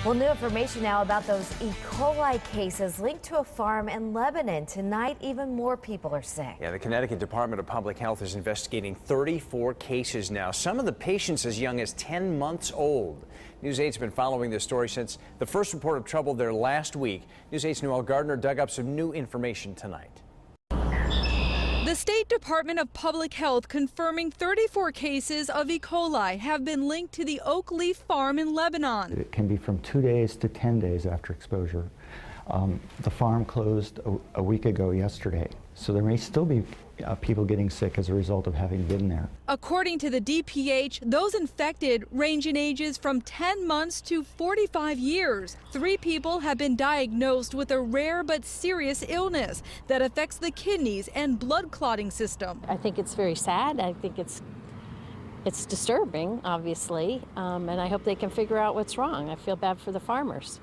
Well, new information now about those E. coli cases linked to a farm in Lebanon. Tonight, even more people are sick. Yeah, the Connecticut Department of Public Health is investigating 34 cases now. Some of the patients as young as 10 months old. News 8's been following this story since the first report of trouble there last week. News 8's Noel Gardner dug up some new information tonight. The State Department of Public Health confirming 34 cases of E. coli have been linked to the Oak Leaf farm in Lebanon. It can be from 2 days to 10 days after exposure. The farm closed a week ago yesterday, so there may still be people getting sick as a result of having been there. According to the DPH, those infected range in ages from 10 months to 45 years. 3 people have been diagnosed with a rare but serious illness that affects the kidneys and blood clotting system. I think it's very sad. I think it's disturbing, obviously, and I hope they can figure out what's wrong. I feel bad for the farmers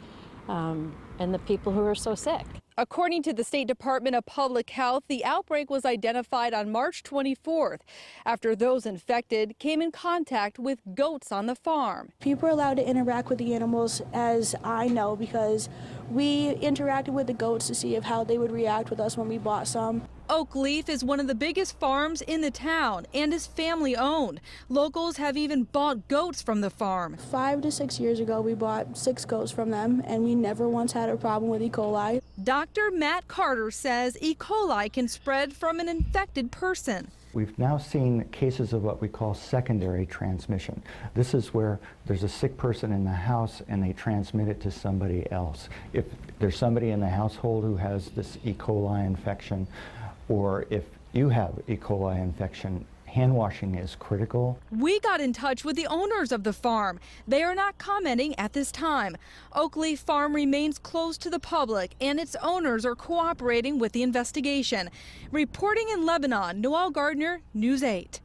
and the people who are so sick. According to the State Department of Public Health, the outbreak was identified on March 24th after those infected came in contact with goats on the farm. People are allowed to interact with the animals, as I know, because we interacted with the goats to see how they would react with us when we bought some. Oak Leaf is one of the biggest farms in the town and is family owned. Locals have even bought goats from the farm. 5 to 6 years ago, we bought 6 goats from them, and we never once had a problem with E. coli. Dr. Matt Carter says E. coli can spread from an infected person. We've now seen cases of what we call secondary transmission. This is where there's a sick person in the house and they transmit it to somebody else. If there's somebody in the household who has this E. coli infection, or if you have E. coli infection, hand washing is critical. We got in touch with the owners of the farm. They are not commenting at this time. Oak Leaf Farm remains closed to the public and its owners are cooperating with the investigation. Reporting in Lebanon, Noel Gardner, News 8.